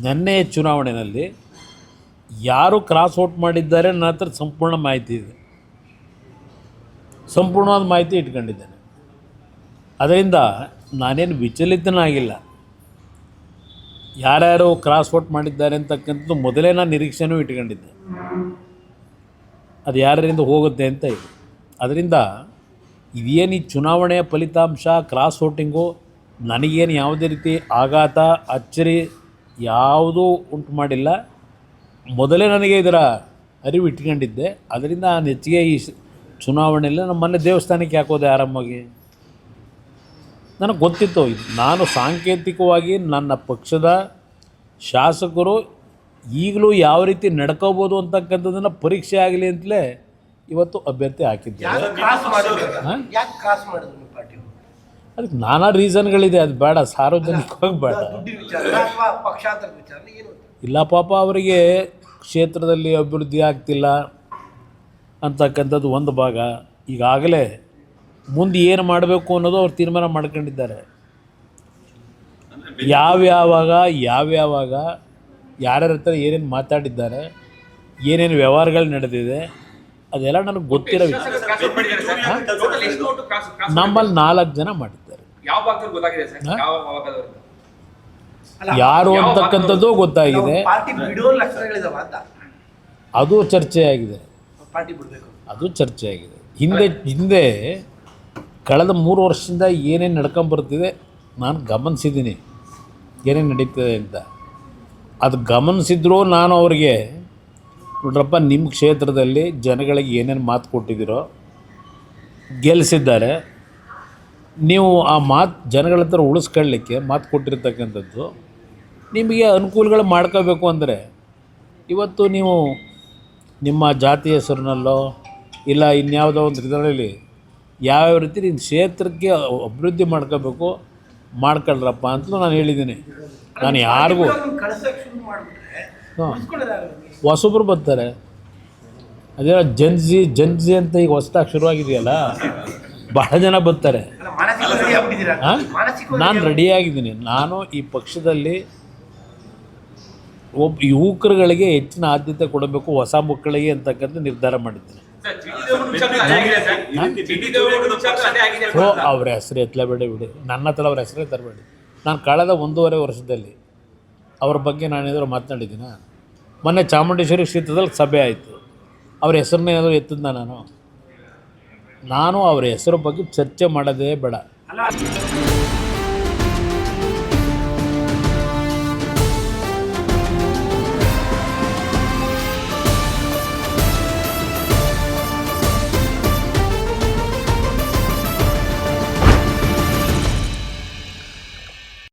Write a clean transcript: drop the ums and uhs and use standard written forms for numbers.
ನೆನ್ನೆ ಚುನಾವಣೆಯಲ್ಲಿ ಯಾರು ಕ್ರಾಸ್ ಔಟ್ ಮಾಡಿದ್ದಾರೆ ನನ್ನ ಹತ್ರ ಸಂಪೂರ್ಣ ಮಾಹಿತಿ ಇದೆ, ಸಂಪೂರ್ಣವಾದ ಮಾಹಿತಿ ಇಟ್ಕೊಂಡಿದ್ದೇನೆ. ಅದರಿಂದ ನಾನೇನು ವಿಚಲಿತನಾಗಿಲ್ಲ. ಯಾರ್ಯಾರು ಕ್ರಾಸ್ ಔಟ್ ಮಾಡಿದ್ದಾರೆ ಅಂತಕ್ಕಂಥದ್ದು ಮೊದಲೇ ನಾನು ನಿರೀಕ್ಷೆನೂ ಇಟ್ಕೊಂಡಿದ್ದೆ, ಅದು ಯಾರಿಂದ ಹೋಗುತ್ತೆ ಅಂತ ಇದೆ. ಅದರಿಂದ ಇದೇನು ಈ ಚುನಾವಣೆಯ ಫಲಿತಾಂಶ ಕ್ರಾಸ್ ಔಟಿಂಗು ನನಗೇನು ಯಾವುದೇ ರೀತಿ ಆಘಾತ ಅಚ್ಚರಿ ಯಾವುದೂ ಉಂಟು ಮಾಡಿಲ್ಲ. ಮೊದಲೇ ನನಗೆ ಇದರ ಅರಿವು ಇಟ್ಕೊಂಡಿದ್ದೆ. ಅದರಿಂದ ನಾನು ಹೆಚ್ಚಿಗೆ ಈ ಚುನಾವಣೆಯಲ್ಲಿ ನಮ್ಮ ಮನೆ ದೇವಸ್ಥಾನಕ್ಕೆ ಹಾಕೋದೆ ಆರಾಮಾಗಿ. ನನಗೆ ಗೊತ್ತಿತ್ತು ಇದು. ನಾನು ಸಾಂಕೇತಿಕವಾಗಿ ನನ್ನ ಪಕ್ಷದ ಶಾಸಕರು ಈಗಲೂ ಯಾವ ರೀತಿ ನಡ್ಕೋಬೋದು ಅಂತಕ್ಕಂಥದ್ದನ್ನು ಪರೀಕ್ಷೆ ಆಗಲಿ ಅಂತಲೇ ಇವತ್ತು ಅಭ್ಯರ್ಥಿ ಹಾಕಿದ್ದೆ. ಅದಕ್ಕೆ ನಾನಾ ರೀಸನ್ಗಳಿದೆ, ಅದು ಬೇಡ ಸಾರ್ವಜನಿಕವಾಗಿ ಬೇಡ. ಇಲ್ಲ ಪಾಪ ಅವರಿಗೆ ಕ್ಷೇತ್ರದಲ್ಲಿ ಅಭಿವೃದ್ಧಿ ಆಗ್ತಿಲ್ಲ ಅಂತಕ್ಕಂಥದ್ದು ಒಂದು ಭಾಗ. ಈಗಾಗಲೇ ಮುಂದೆ ಏನು ಮಾಡಬೇಕು ಅನ್ನೋದು ಅವ್ರು ತೀರ್ಮಾನ ಮಾಡ್ಕೊಂಡಿದ್ದಾರೆ. ಯಾವ್ಯಾವಾಗ ಯಾರ್ಯಾರ ಹತ್ರ ಏನೇನು ಮಾತಾಡಿದ್ದಾರೆ, ಏನೇನು ವ್ಯವಹಾರಗಳು ನಡೆದಿದೆ ಅದೆಲ್ಲ ನನಗೆ ಗೊತ್ತಿರೋ ವಿಷಯ. ನಮ್ಮಲ್ಲಿ 4 ಜನ ಮಾಡಿದ್ದಾರೆ. ಯಾರು ಅಂತಕ್ಕಂಥದ್ದು ಗೊತ್ತಾಗಿದೆ, ಅದು ಚರ್ಚೆಯಾಗಿದೆ. ಹಿಂದೆ ಕಳೆದ 3 ವರ್ಷದಿಂದ ಏನೇನು ನಡ್ಕೊಂಬರ್ತಿದೆ ನಾನು ಗಮನಿಸಿದ್ದೀನಿ, ಏನೇನು ನಡೀತದೆ ಅಂತ. ಅದು ಗಮನಿಸಿದ್ರೂ ನಾನು ಅವ್ರಿಗೆ, ನೋಡ್ರಪ್ಪ ನಿಮ್ಮ ಕ್ಷೇತ್ರದಲ್ಲಿ ಜನಗಳಿಗೆ ಏನೇನು ಮಾತು ಕೊಟ್ಟಿದ್ದೀರೋ, ಗೆಲ್ಲಿಸಿದ್ದಾರೆ, ನೀವು ಆ ಮಾತು ಜನಗಳ ಹತ್ರ ಉಳಿಸ್ಕೊಳ್ಳಿಕ್ಕೆ ಮಾತು ಕೊಟ್ಟಿರ್ತಕ್ಕಂಥದ್ದು ನಿಮಗೆ ಅನುಕೂಲಗಳು ಮಾಡ್ಕೋಬೇಕು ಅಂದರೆ ಇವತ್ತು ನೀವು ನಿಮ್ಮ ಜಾತಿ ಹೆಸರಿನಲ್ಲೋ ಇಲ್ಲ ಇನ್ಯಾವುದೋ ಒಂದು ಇದರಲ್ಲಿ ಯಾವ್ಯಾವ ರೀತಿ ನಿಮ್ಮ ಕ್ಷೇತ್ರಕ್ಕೆ ಅಭಿವೃದ್ಧಿ ಮಾಡ್ಕೋಬೇಕು ಮಾಡ್ಕೊಳ್ರಪ್ಪ ಅಂತಲೂ ನಾನು ಹೇಳಿದ್ದೀನಿ. ನಾನು ಯಾರಿಗೂ ಹೊಸಬ್ರು ಬರ್ತಾರೆ, ಅದೇ ಜನ್ಜಿ ಅಂತ ಈಗ ಹೊಸದಾಗಿ ಶುರುವಾಗಿದೆಯಲ್ಲ, ಬಹಳ ಜನ ಬರ್ತಾರೆ. ನಾನು ರೆಡಿಯಾಗಿದ್ದೀನಿ. ನಾನು ಈ ಪಕ್ಷದಲ್ಲಿ ಯುವಕರುಗಳಿಗೆ ಹೆಚ್ಚಿನ ಆದ್ಯತೆ ಕೊಡಬೇಕು, ಹೊಸ ಮಕ್ಕಳಿಗೆ ಅಂತಕ್ಕಂಥ ನಿರ್ಧಾರ ಮಾಡಿದ್ದೀನಿ. ಅವ್ರ ಹೆಸರು ಎತ್ತಲೇಬೇಡಿ ಬಿಡಿ, ನನ್ನ ಹತ್ರ ಅವ್ರ ಹೆಸರೇ ತರಬೇಡಿ. ನಾನು ಕಳೆದ 1.5 ವರ್ಷದಲ್ಲಿ ಅವ್ರ ಬಗ್ಗೆ ನಾನೇನಾದರೂ ಮಾತನಾಡಿದ್ದೀನ? ಮೊನ್ನೆ ಚಾಮುಂಡೇಶ್ವರಿ ಕ್ಷೇತ್ರದಲ್ಲಿ ಸಭೆ ಆಯಿತು, ಅವ್ರ ಹೆಸರನ್ನ ಏನಾದರೂ ಎತ್ತಿದ್ನ? ನಾನು ಅವ್ರ ಹೆಸರು ಬಗ್ಗೆ ಚರ್ಚೆ ಮಾಡೋದೇ ಬೇಡ.